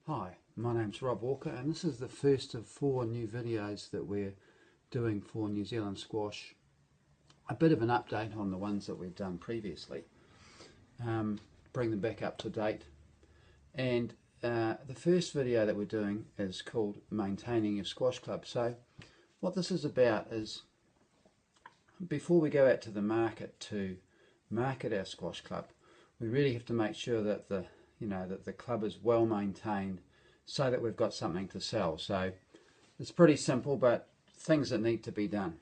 Hi, my name's Rob Walker and this is the first of 4 new videos that we're doing for New Zealand Squash. A bit of an update on the ones that we've done previously, bring them back up to date. And the first video that we're doing is called Maintaining Your Squash Club. So what this is about is, before we go out to the market to market our squash club, we really have to make sure that the club is well maintained so that we've got something to sell. So it's pretty simple, but things that need to be done.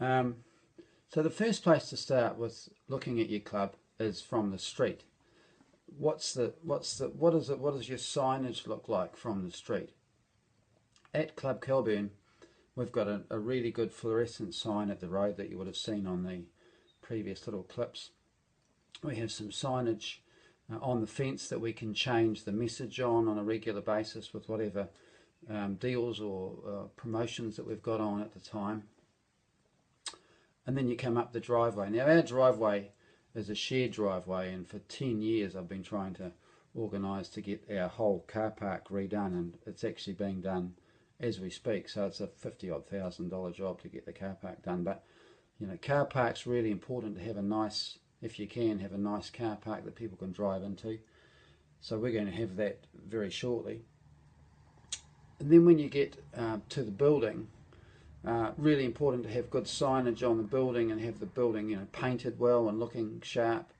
So the first place to start with looking at your club is from the street. What does your signage look like from the street? At Club Kelburn, we've got a really good fluorescent sign at the road that you would have seen on the previous little clips. We have some signage on the fence that we can change the message on a regular basis with whatever deals or promotions that we've got on at the time. And then you come up the driveway. Now our driveway is a shared driveway, and for 10 years I've been trying to organise to get our whole car park redone, and it's actually being done as we speak. So it's a $50,000 job to get the car park done. But car park's really important to have a nice, if you can, have a nice car park that people can drive into. So we're going to have that very shortly. And then when you get to the building, really important to have good signage on the building and have the building painted well and looking sharp,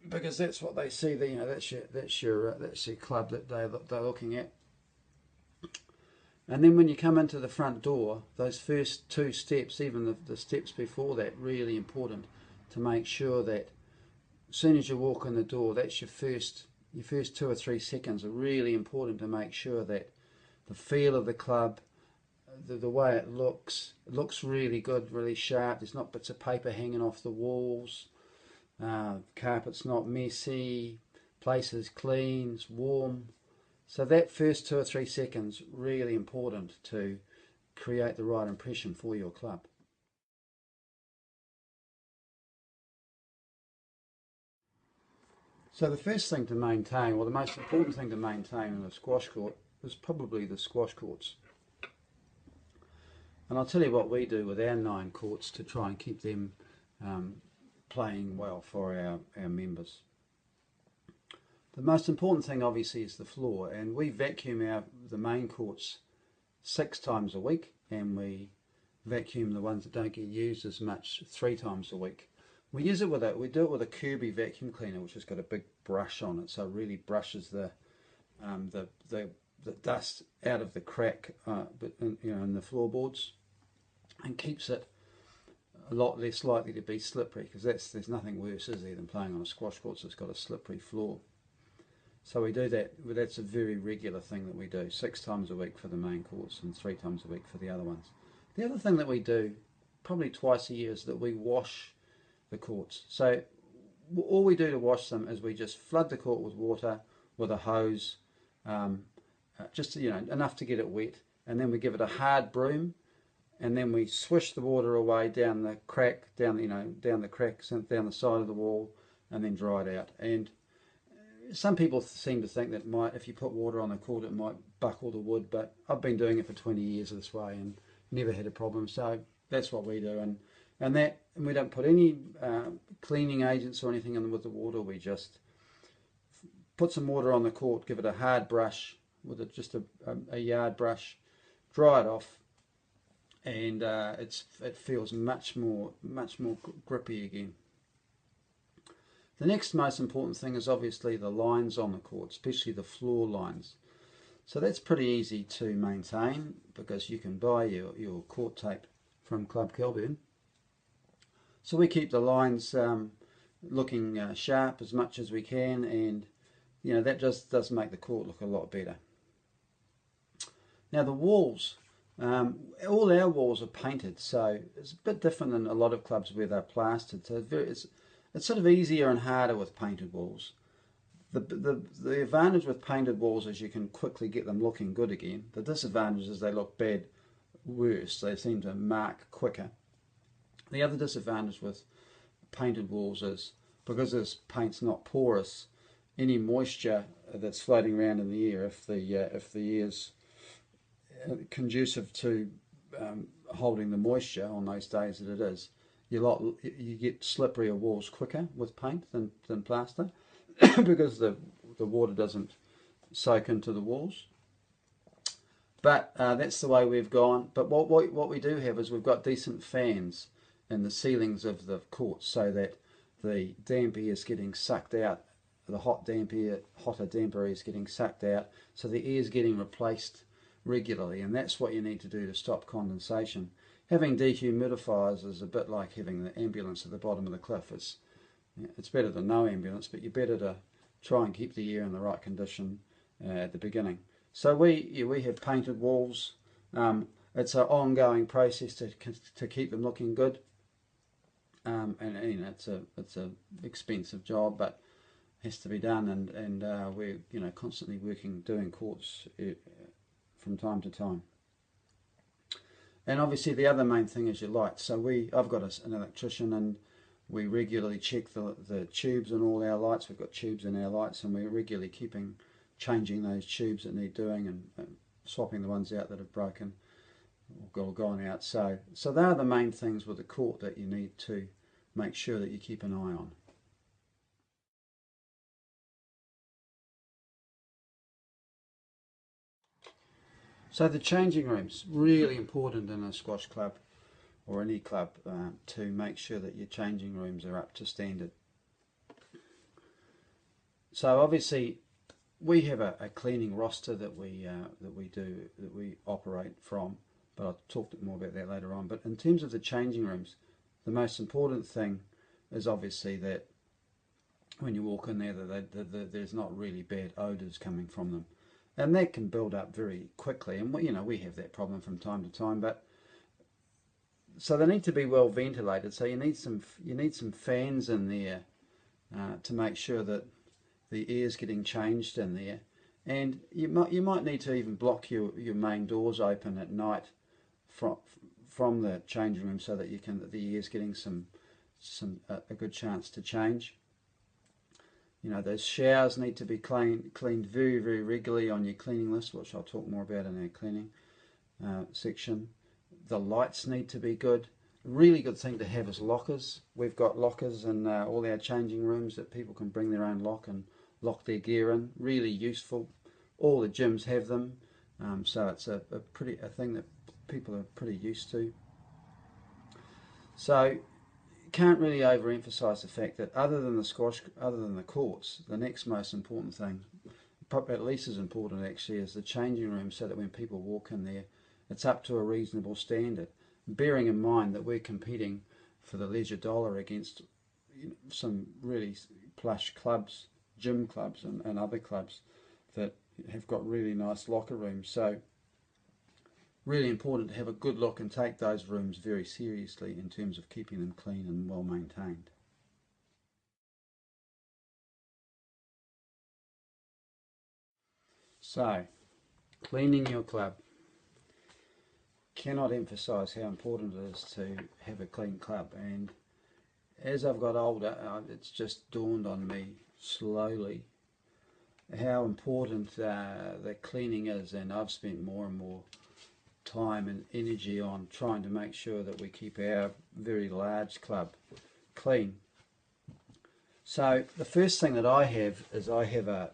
because that's what they see. That's your club that they're looking at. And then when you come into the front door, those first 2 steps, even the steps before that, really important to make sure that as soon as you walk in the door, that's your first 2 or 3 seconds are really important to make sure that the feel of the club, the way it looks really good, really sharp. There's not bits of paper hanging off the walls, carpet's not messy, place is clean, it's warm. So that first 2 or 3 seconds, really important to create the right impression for your club. So the first thing to maintain, or the most important thing to maintain in a squash court, is probably the squash courts. And I'll tell you what we do with our 9 courts to try and keep them playing well for our members. The most important thing obviously is the floor, and we vacuum the main courts 6 times a week, and we vacuum the ones that don't get used as much 3 times a week. We do it with a Kirby vacuum cleaner, which has got a big brush on it, so it really brushes the dust out of the crack in the floorboards, and keeps it a lot less likely to be slippery, because there's nothing worse, is there, than playing on a squash court that's got a slippery floor. So we do that. That's a very regular thing that we do, 6 times a week for the main courts and 3 times a week for the other ones. The other thing that we do, probably twice a year, is that we wash the courts. So all we do to wash them is we just flood the court with water with a hose, just enough to get it wet, and then we give it a hard broom, and then we swish the water away down the crack, down the cracks, down the side of the wall, and then dry it out. And some people seem to think that if you put water on the court, it might buckle the wood, but I've been doing it for 20 years this way and never had a problem. So that's what we do, and we don't put any cleaning agents or anything in with the water. We just put some water on the court, give it a hard brush with just a yard brush, dry it off, and it feels much more grippy again. The next most important thing is obviously the lines on the court, especially the floor lines. So that's pretty easy to maintain, because you can buy your court tape from Club Kelburn. So we keep the lines looking sharp as much as we can, and that just does make the court look a lot better. Now the walls, all our walls are painted, so it's a bit different than a lot of clubs where they're plastered. So it's sort of easier and harder with painted walls. The advantage with painted walls is you can quickly get them looking good again. The disadvantage is they look bad worse. They seem to mark quicker. The other disadvantage with painted walls is, because this paint's not porous, any moisture that's floating around in the air, if the air's conducive to holding the moisture on those days that it is, you get slipperier walls quicker with paint than plaster because the water doesn't soak into the walls. But that's the way we've gone. But what we do have is we've got decent fans in the ceilings of the courts so that the damp air is getting sucked out, the hotter damp air is getting sucked out, so the air is getting replaced regularly, and that's what you need to do to stop condensation. Having dehumidifiers is a bit like having the ambulance at the bottom of the cliff. It's better than no ambulance, but you're better to try and keep the air in the right condition at the beginning. So we have painted walls. It's an ongoing process to keep them looking good, and you know, it's a expensive job, but has to be done, and we're constantly doing courts from time to time. And obviously the other main thing is your lights. So I've got an electrician, and we regularly check the tubes in all our lights. We've got tubes in our lights, and we're regularly changing those tubes that need doing, and swapping the ones out that have broken or gone out. So they are the main things with the court that you need to make sure that you keep an eye on. So the changing rooms, really important in a squash club or any club, to make sure that your changing rooms are up to standard. So obviously we have a cleaning roster that we operate from, but I'll talk more about that later on. But in terms of the changing rooms, the most important thing is obviously that when you walk in there, that there's not really bad odours coming from them. And that can build up very quickly, and we have that problem from time to time. But so they need to be well ventilated. So you need some fans in there to make sure that the air's getting changed in there. And you might need to even block your main doors open at night from the changing room, so that the air's getting a good chance to change. Those showers need to be cleaned very, very regularly on your cleaning list, which I'll talk more about in our cleaning section. The lights need to be good. A really good thing to have is lockers. We've got lockers in all our changing rooms that people can bring their own lock and lock their gear in. Really useful. All the gyms have them, so it's a thing that people are pretty used to. So can't really overemphasize the fact that other than the courts, the next most important thing, probably at least as important actually, is the changing room, so that when people walk in there, it's up to a reasonable standard. Bearing in mind that we're competing for the leisure dollar against some really plush clubs, gym clubs and other clubs that have got really nice locker rooms. So really important to have a good look and take those rooms very seriously in terms of keeping them clean and well maintained. So, cleaning your club. Cannot emphasise how important it is to have a clean club, and as I've got older, it's just dawned on me slowly how important the cleaning is, and I've spent more and more time and energy on trying to make sure that we keep our very large club clean. So the first thing that I have is I have a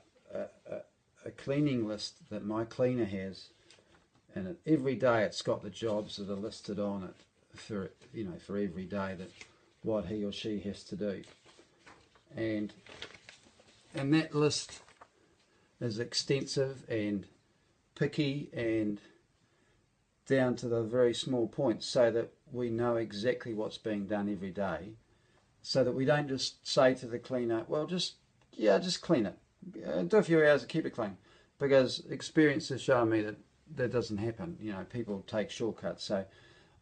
cleaning list that my cleaner has, and every day it's got the jobs that are listed on it for every day, that what he or she has to do, and that list is extensive and picky and down to the very small points, so that we know exactly what's being done every day, so that we don't just say to the cleaner, well, just clean it, do a few hours and keep it clean, because experience has shown me that doesn't happen. People take shortcuts. So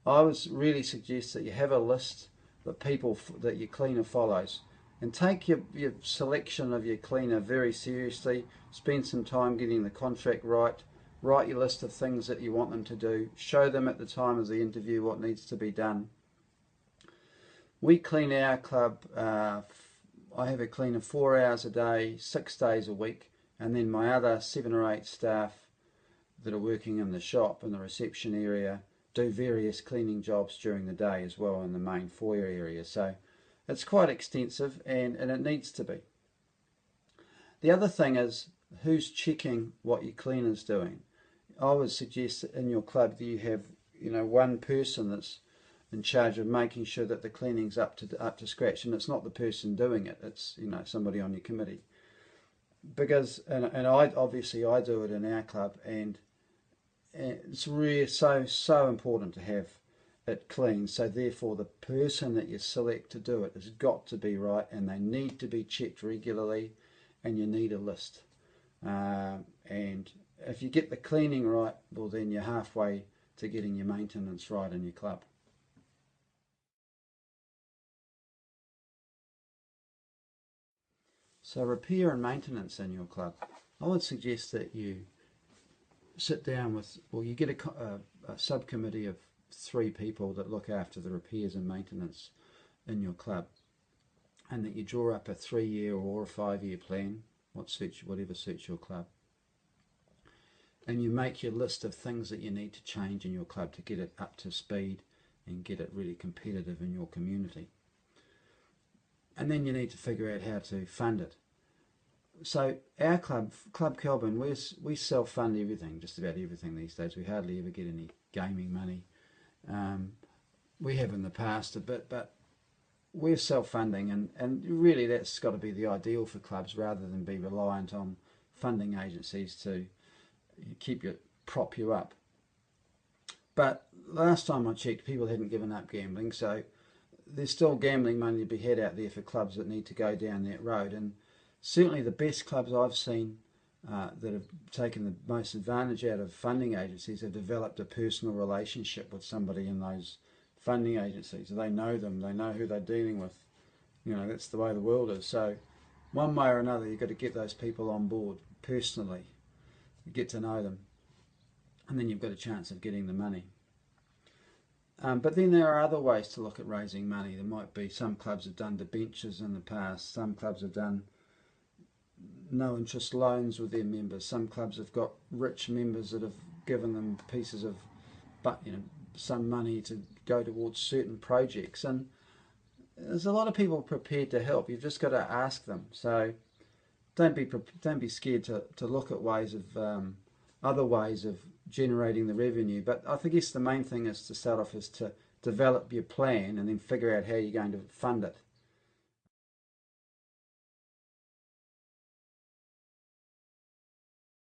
I would really suggest that you have a list that your cleaner follows, and take your selection of your cleaner very seriously. Spend some time getting the contract right. Write your list of things that you want them to do. Show them at the time of the interview what needs to be done. We clean our club I have a cleaner 4 hours a day, 6 days a week, and then my other 7 or 8 staff that are working in the shop in the reception area do various cleaning jobs during the day as well in the main foyer area. So it's quite extensive, and it needs to be. The other thing is who's checking what your cleaner's doing. I would suggest that in your club that you have, one person that's in charge of making sure that the cleaning's up to scratch, and it's not the person doing it, it's somebody on your committee. Because and I obviously I do it in our club, and it's really so important to have it clean. So therefore the person that you select to do it has got to be right, and they need to be checked regularly, and you need a list. And if you get the cleaning right, well then you're halfway to getting your maintenance right in your club. So repair and maintenance in your club. I would suggest that you sit down with, well, you get a subcommittee of 3 people that look after the repairs and maintenance in your club, and that you draw up a 3-year or a 5-year plan, whatever suits your club, and you make your list of things that you need to change in your club to get it up to speed and get it really competitive in your community. And then you need to figure out how to fund it. So our club, Club Kelburn, we self-fund everything, just about everything these days. We hardly ever get any gaming money. We have in the past a bit, but we're self-funding, and really that's got to be the ideal for clubs, rather than be reliant on funding agencies to prop you up. But last time I checked, people hadn't given up gambling, so there's still gambling money to be had out there for clubs that need to go down that road. And certainly the best clubs I've seen that have taken the most advantage out of funding agencies have developed a personal relationship with somebody in those funding agencies. They know them, they know who they're dealing with. That's the way the world is. So one way or another, you've got to get those people on board personally. You get to know them, and then you've got a chance of getting the money. But then there are other ways to look at raising money. There might be, some clubs have done debentures in the past, some clubs have done no interest loans with their members, some clubs have got rich members that have given them pieces of some money to go towards certain projects, and there's a lot of people prepared to help. You've just got to ask them. So don't be scared to look at ways of other ways of generating the revenue. But I guess the main thing is to start off is to develop your plan and then figure out how you're going to fund it.